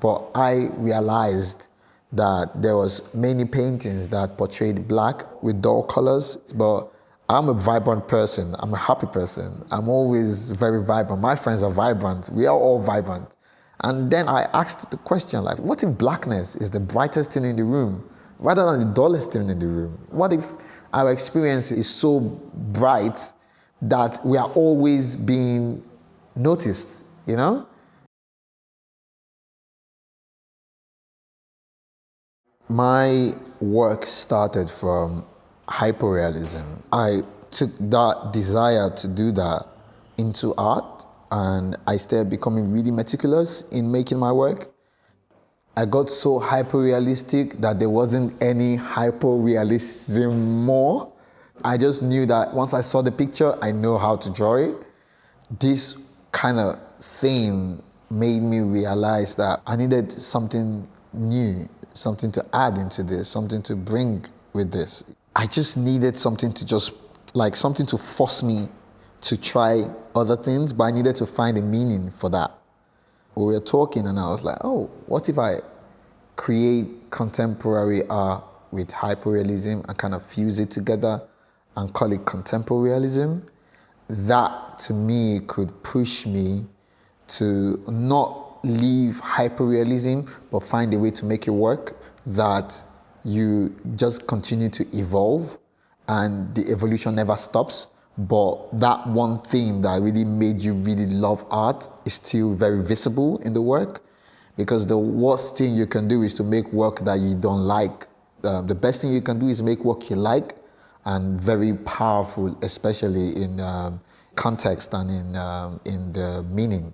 but I realized that there was many paintings that portrayed black with dull colors, but I'm a vibrant person. I'm a happy person. I'm always very vibrant. My friends are vibrant. We are all vibrant. And then I asked the question, like, what if blackness is the brightest thing in the room rather than the dullest thing in the room? What if our experience is so bright that we are always being noticed, you know? My work started from hyperrealism. I took that desire to do that into art, and I started becoming really meticulous in making my work. I got so hyper-realistic that there wasn't any hyper-realism more. I just knew that once I saw the picture, I know how to draw it. This kind of thing made me realize that I needed something new, something to add into this, something to bring with this. I just needed something to something to force me to try other things, but I needed to find a meaning for that. We were talking and I was like, oh, what if I create contemporary art with hyperrealism and kind of fuse it together and call it contemporealism? That to me could push me to not leave hyperrealism, but find a way to make it work that you just continue to evolve and the evolution never stops. But that one thing that really made you really love art is still very visible in the work, because the worst thing you can do is to make work that you don't like. The best thing you can do is make work you like, and very powerful, especially in context and in the meaning.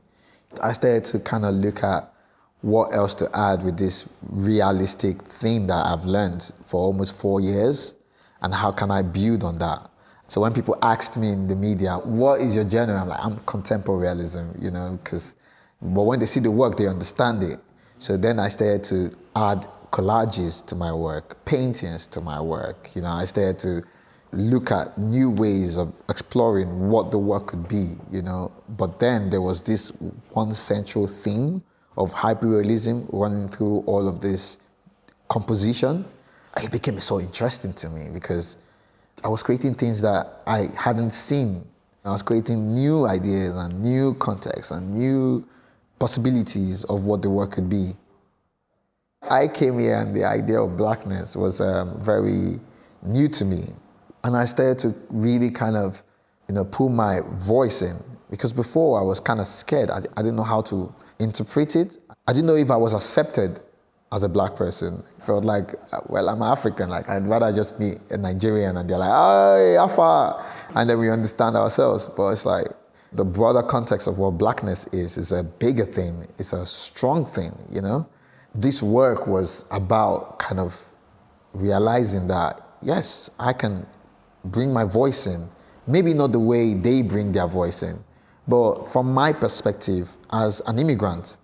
I started to kind of look at what else to add with this realistic thing that I've learned for almost 4 years, and how can I build on that? So when people asked me in the media, what is your genre? I'm like, I'm contemporealism, you know, but when they see the work, they understand it. So then I started to add collages to my work, paintings to my work. You know, I started to look at new ways of exploring what the work could be, you know. But then there was this one central theme of hyperrealism running through all of this composition. It became so interesting to me because I was creating things that I hadn't seen. I was creating new ideas and new contexts and new possibilities of what the work could be. I came here and the idea of Blackness was very new to me. And I started to really kind of, put my voice in. Because before I was kind of scared. I didn't know how to interpret it. I didn't know if I was accepted as a black person. I felt like, well, I'm African. Like, I'd rather just be a Nigerian and they're like, hey, Afa. And then we understand ourselves. But it's like the broader context of what Blackness is a bigger thing. It's a strong thing, you know? This work was about kind of realizing that, yes, I can bring my voice in. Maybe not the way they bring their voice in, but from my perspective as an immigrant,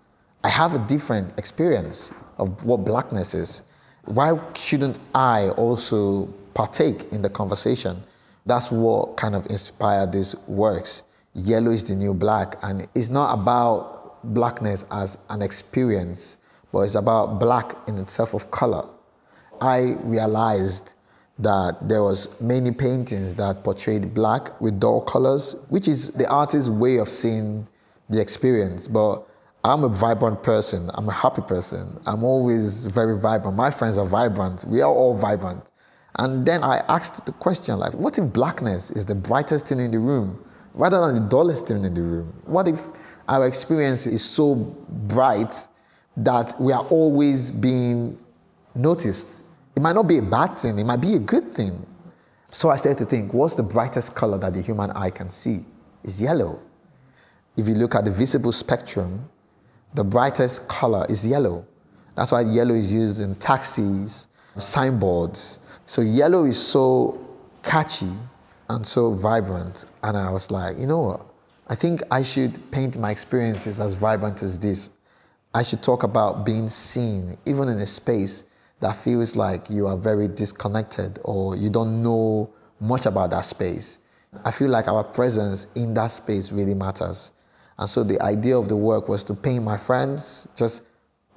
I have a different experience of what Blackness is. Why shouldn't I also partake in the conversation? That's what kind of inspired these works. Yellow is the new black, and it's not about Blackness as an experience, but it's about black in itself of color. I realized that there was many paintings that portrayed black with dull colors, which is the artist's way of seeing the experience. But I'm a vibrant person. I'm a happy person. I'm always very vibrant. My friends are vibrant. We are all vibrant. And then I asked the question, like, what if Blackness is the brightest thing in the room rather than the dullest thing in the room? What if our experience is so bright that we are always being noticed? It might not be a bad thing. It might be a good thing. So I started to think, what's the brightest color that the human eye can see? It's yellow. If you look at the visible spectrum, the brightest color is yellow. That's why yellow is used in taxis, signboards. So yellow is so catchy and so vibrant. And I was like, you know what? I think I should paint my experiences as vibrant as this. I should talk about being seen, even in a space that feels like you are very disconnected or you don't know much about that space. I feel like our presence in that space really matters. And so the idea of the work was to paint my friends, just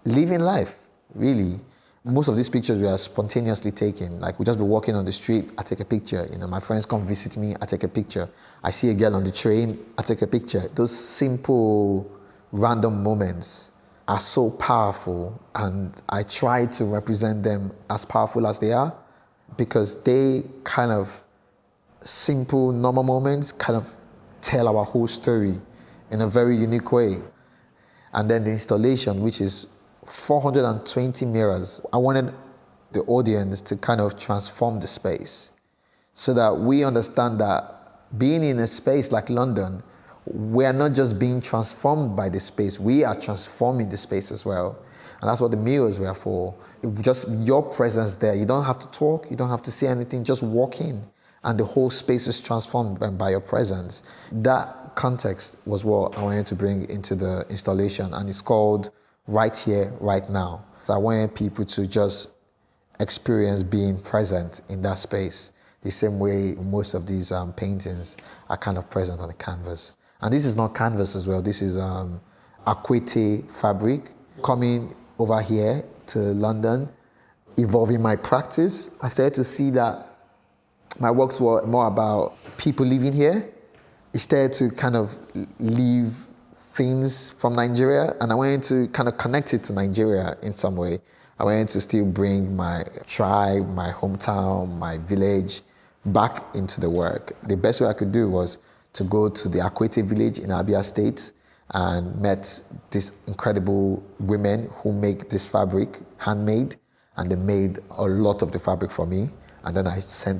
living life, really. Most of these pictures were spontaneously taken. Like, we just be walking on the street, I take a picture. My friends come visit me, I take a picture. I see a girl on the train, I take a picture. Those simple, random moments are so powerful, and I try to represent them as powerful as they are, because they kind of simple, normal moments kind of tell our whole story in a very unique way. And then the installation, which is 420 mirrors. I wanted the audience to kind of transform the space so that we understand that being in a space like London, we are not just being transformed by the space, we are transforming the space as well. And that's what the mirrors were for. Just your presence there. You don't have to talk, you don't have to say anything, just walk in and the whole space is transformed by your presence. That context was what I wanted to bring into the installation, and it's called Right Here, Right Now. So I wanted people to just experience being present in that space, the same way most of these paintings are kind of present on the canvas. And this is not canvas as well, this is Akwete fabric. Coming over here to London, evolving my practice, I started to see that my works were more about people living here. I started to kind of leave things from Nigeria, and I wanted to kind of connect it to Nigeria in some way. I wanted to still bring my tribe, my hometown, my village back into the work. The best way I could do was to go to the Akwete village in Abia State and met these incredible women who make this fabric handmade, and they made a lot of the fabric for me. And then I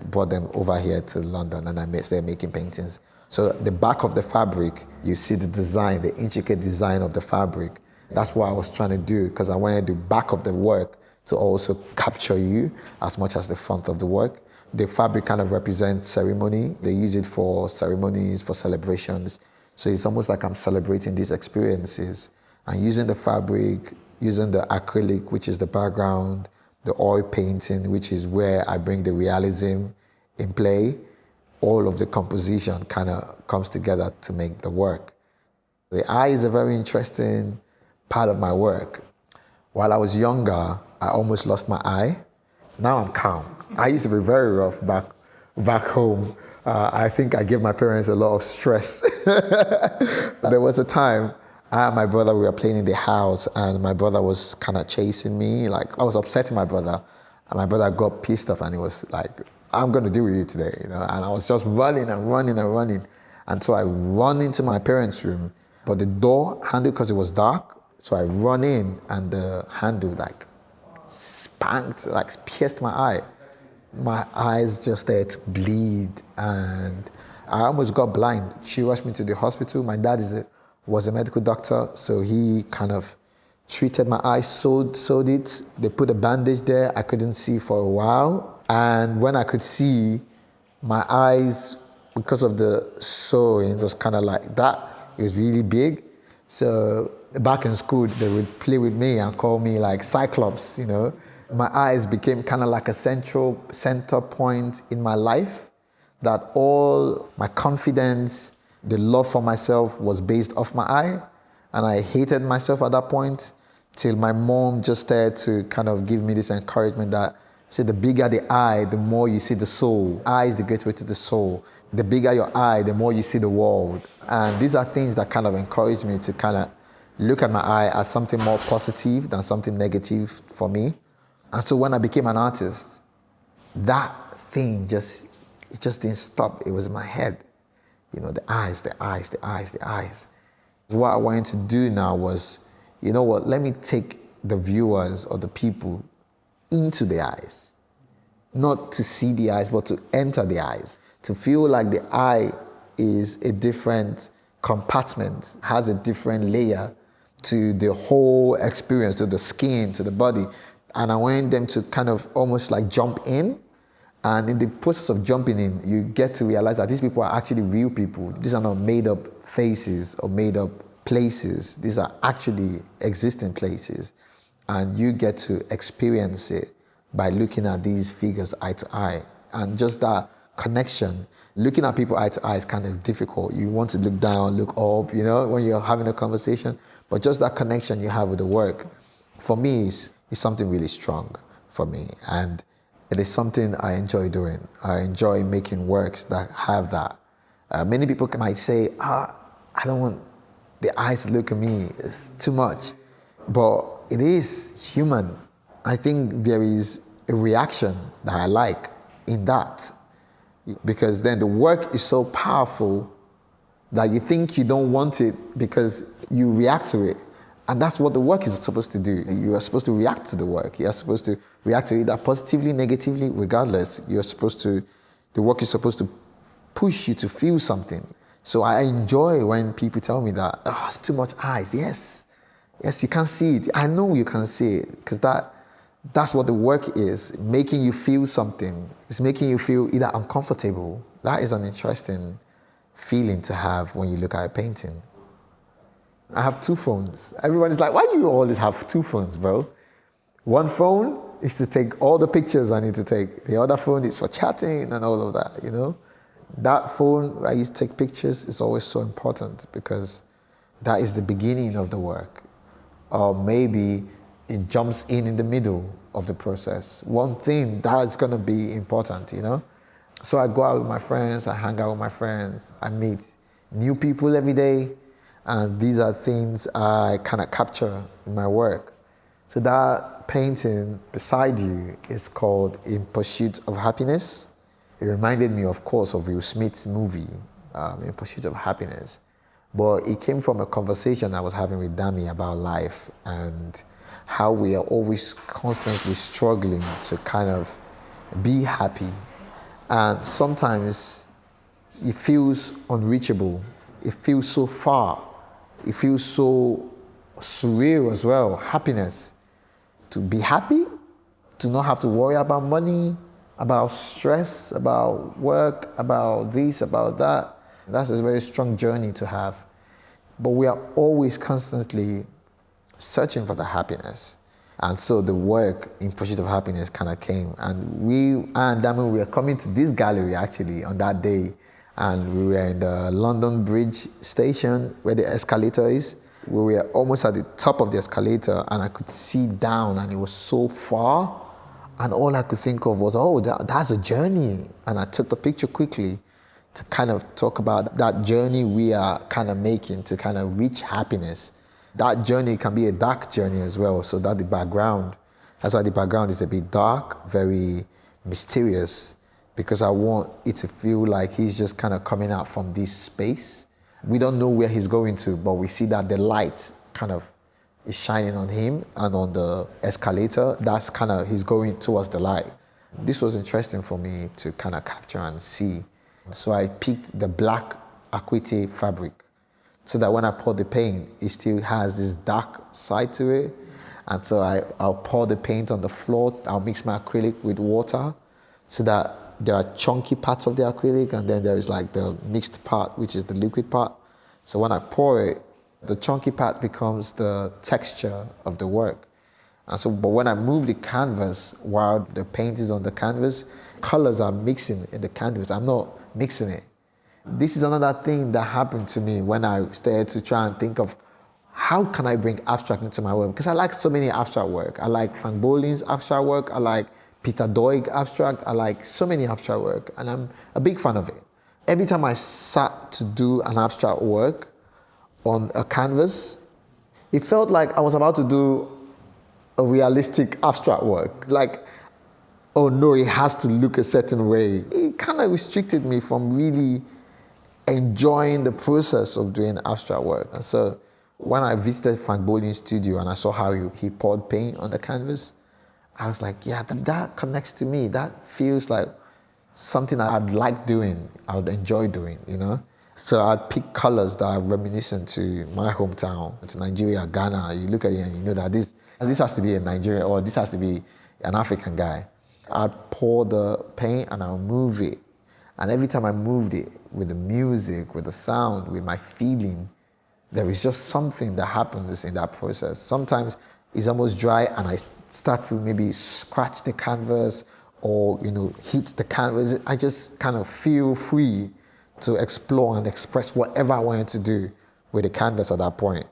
brought them over here to London, and I started making paintings. So the back of the fabric, you see the design, the intricate design of the fabric. That's what I was trying to do, because I wanted the back of the work to also capture you as much as the front of the work. The fabric kind of represents ceremony. They use it for ceremonies, for celebrations. So it's almost like I'm celebrating these experiences. And using the fabric, using the acrylic, which is the background, the oil painting, which is where I bring the realism in play, all of the composition kind of comes together to make the work. The eye is a very interesting part of my work. While I was younger, I almost lost my eye. Now I'm calm. I used to be very rough back home. I think I gave my parents a lot of stress. There was a time I and my brother, we were playing in the house, and my brother was kind of chasing me. Like, I was upsetting my brother, and my brother got pissed off, and he was like, I'm going to deal with you today, And I was just running and running and running. And so I run into my parents' room, but the door handle, because it was dark, so I run in, and the handle spanked, pierced my eye. My eyes just started to bleed, and I almost got blind. She rushed me to the hospital. My dad was a medical doctor, so he kind of treated my eye, sewed it. They put a bandage there. I couldn't see for a while. And when I could see, my eyes, because of the sewing, was kind of like that. It was really big. So back in school, they would play with me and call me like Cyclops, My eyes became kind of like a center point in my life, that all my confidence, the love for myself was based off my eye. And I hated myself at that point, till my mom just started to kind of give me this encouragement that, the bigger the eye, the more you see the soul. Eye is the gateway to the soul. The bigger your eye, the more you see the world. And these are things that kind of encourage me to kind of look at my eye as something more positive than something negative for me. And so when I became an artist, that thing it just didn't stop. It was in my head. The eyes, the eyes, the eyes, the eyes. What I wanted to do now was, let me take the viewers or the people into the eyes. Not to see the eyes, but to enter the eyes. To feel like the eye is a different compartment, has a different layer to the whole experience, to the skin, to the body. And I want them to kind of almost like jump in. And in the process of jumping in, you get to realize that these people are actually real people. These are not made up faces or made up places. These are actually existing places. And you get to experience it by looking at these figures eye to eye. And just that connection, looking at people eye to eye is kind of difficult. You want to look down, look up, when you're having a conversation. But just that connection you have with the work for me, it's something really strong for me. And it is something I enjoy doing. I enjoy making works that have that. Many people might say, I don't want the eyes to look at me. It's too much. But it is human. I think there is a reaction that I like in that. Because then the work is so powerful that you think you don't want it because you react to it. And that's what the work is supposed to do. You are supposed to react to the work. You are supposed to react to it either positively, negatively, regardless. The work is supposed to push you to feel something. So I enjoy when people tell me that, it's too much eyes. Yes, you can't see it. I know you can see it because that's what the work is, making you feel something. It's making you feel either uncomfortable. That is an interesting feeling to have when you look at a painting. I have 2 phones. Everyone is like, why do you always have 2 phones, bro? One phone is to take all the pictures I need to take. The other phone is for chatting and all of that, you know? That phone I use to take pictures is always so important because that is the beginning of the work. Or maybe it jumps in the middle of the process. One thing that's going to be important, you know? So I go out with my friends, I hang out with my friends, I meet new people every day, and these are things I kind of capture in my work. So that painting beside you is called In Pursuit of Happiness. It reminded me, of course, of Will Smith's movie, In Pursuit of Happiness. But it came from a conversation I was having with Dami about life and how we are always constantly struggling to kind of be happy. And sometimes it feels unreachable. It feels so far. It feels so surreal as well, happiness. To be happy, to not have to worry about money, about stress, about work, about this, about that. That's a very strong journey to have. But we are always constantly searching for the happiness. And so the work In Pursuit of Happiness kind of came. And I and Dami, we were coming to this gallery actually on that day. And we were in the London Bridge station where the escalator is. We were almost at the top of the escalator and I could see down and it was so far. And all I could think of was, that's a journey. And I took the picture quickly to kind of talk about that journey we are kind of making to kind of reach happiness. That journey can be a dark journey as well. So that's why the background is a bit dark, very mysterious, because I want it to feel like he's just kind of coming out from this space. We don't know where he's going to, but we see that the light kind of is shining on him and on the escalator. That's kind of, he's going towards the light. This was interesting for me to kind of capture and see. So I picked the black Akwete fabric so that when I pour the paint, it still has this dark side to it. And so I'll pour the paint on the floor. I'll mix my acrylic with water so that there are chunky parts of the acrylic and then there is like the mixed part, which is the liquid part. So when I pour it, the chunky part becomes the texture of the work. And so, but when I move the canvas while the paint is on the canvas, colors are mixing in the canvas. I'm not mixing it. This is another thing that happened to me when I started to try and think of how can I bring abstract into my work? Because I like so many abstract work. I like Frank Bolin's abstract work. I like Peter Doig abstract. I like so many abstract work, and I'm a big fan of it. Every time I sat to do an abstract work on a canvas, it felt like I was about to do a realistic abstract work. Like, oh no, it has to look a certain way. It kind of restricted me from really enjoying the process of doing abstract work. And so when I visited Frank Bolin's studio and I saw how he poured paint on the canvas, I was like, yeah, that connects to me. That feels like something I'd like doing, I would enjoy doing, you know? So I'd pick colors that are reminiscent to my hometown, to Nigeria, Ghana. You look at it and you know that this has to be a Nigerian or this has to be an African guy. I'd pour the paint and I'll move it. And every time I moved it with the music, with the sound, with my feeling, there is just something that happens in that process. Sometimes it's almost dry and I start to maybe scratch the canvas or, hit the canvas. I just kind of feel free to explore and express whatever I wanted to do with the canvas at that point.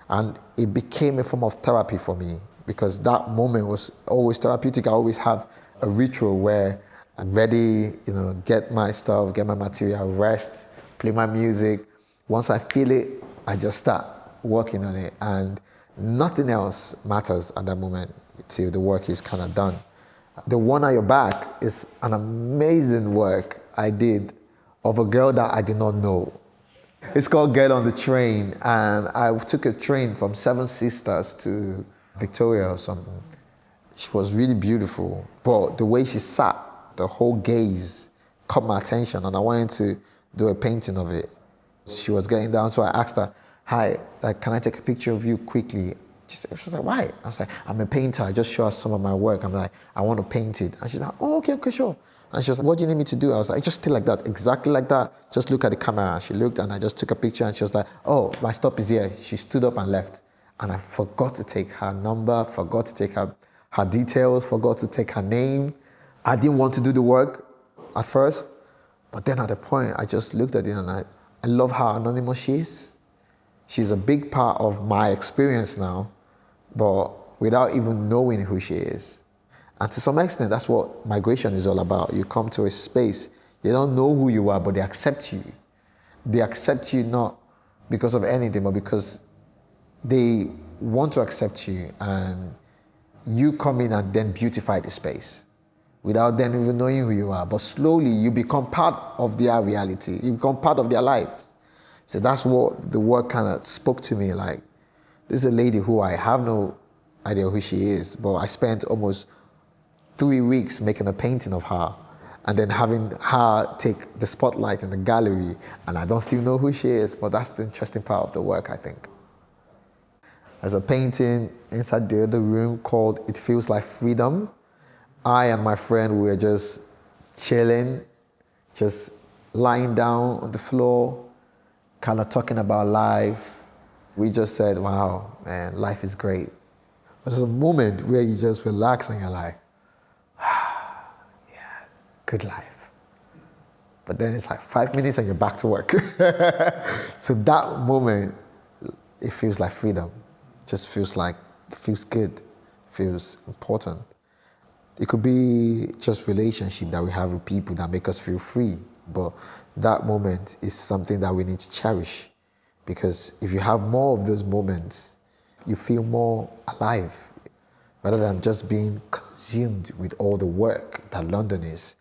And it became a form of therapy for me because that moment was always therapeutic. I always have a ritual where I'm ready, get my stuff, get my material, rest, play my music. Once I feel it, I just start working on it, and nothing else matters at that moment till the work is kind of done. The one at your back is an amazing work I did of a girl that I did not know. It's called Girl on the Train, and I took a train from Seven Sisters to Victoria or something. She was really beautiful, but the way she sat, the whole gaze caught my attention, and I wanted to do a painting of it. She was getting down, so I asked her, "Hi, can I take a picture of you quickly?" She was like, "Why?" I was like, "I'm a painter. I just show her some of my work." I'm like, "I want to paint it." And she's like, "Oh, okay, sure." And she was like, "What do you need me to do?" I was like, "Just stay like that, exactly like that. Just look at the camera." She looked, and I just took a picture, and she was like, "Oh, my stop is here." She stood up and left. And I forgot to take her number, forgot to take her details, forgot to take her name. I didn't want to do the work at first, but then at a point, I just looked at it, and I love how anonymous she is. She's a big part of my experience now, but without even knowing who she is. And to some extent, that's what migration is all about. You come to a space, they don't know who you are, but they accept you. They accept you not because of anything, but because they want to accept you, and you come in and then beautify the space without them even knowing who you are. But slowly, you become part of their reality. You become part of their lives. So that's what the work kind of spoke to me. Like, this is a lady who I have no idea who she is, but I spent almost 3 weeks making a painting of her, and then having her take the spotlight in the gallery, and I don't still know who she is, but that's the interesting part of the work, I think. There's a painting inside the other room called It Feels Like Freedom. I and my friend, we were just chilling, just lying down on the floor, kind of talking about life. We just said, wow, man, life is great. But there's a moment where you just relax and you're like, yeah, good life. But then it's like 5 minutes and you're back to work. So that moment, it feels like freedom. It just feels good, feels important. It could be just relationship that we have with people that make us feel free. But that moment is something that we need to cherish. Because if you have more of those moments, you feel more alive. Rather than just being consumed with all the work that London is.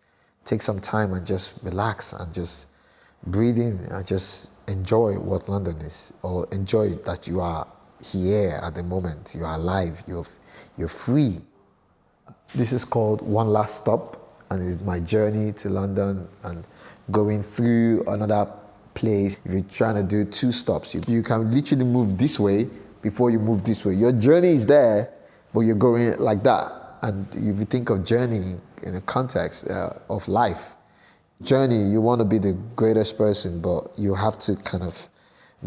Take some time and just relax and just breathe in and just enjoy what London is. Or enjoy that you are here at the moment. You are alive. You're free. This is called One Last Stop, and it's my journey to London and going through another place. If you're trying to do 2 stops, you can literally move this way before you move this way. Your journey is there, but you're going like that. And if you think of journey in the context of life, journey, you want to be the greatest person, but you have to kind of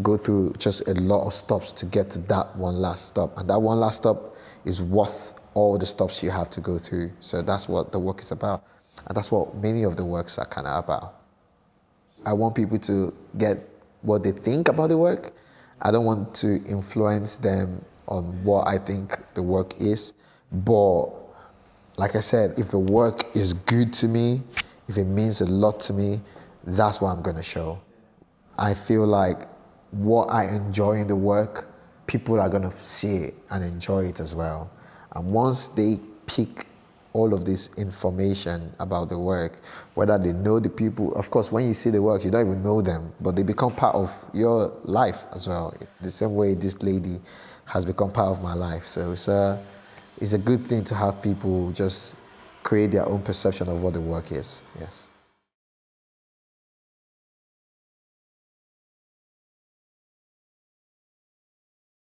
go through just a lot of stops to get to that one last stop. And that one last stop is worth all the stops you have to go through. So that's what the work is about. And that's what many of the works are kind of about. I want people to get what they think about the work. I don't want to influence them on what I think the work is. But like I said, if the work is good to me, if it means a lot to me, that's what I'm going to show. I feel like what I enjoy in the work, people are going to see it and enjoy it as well. And once they pick all of this information about the work, whether they know the people, of course, when you see the work, you don't even know them, but they become part of your life as well. The same way this lady has become part of my life. So it's a good thing to have people just create their own perception of what the work is. Yes.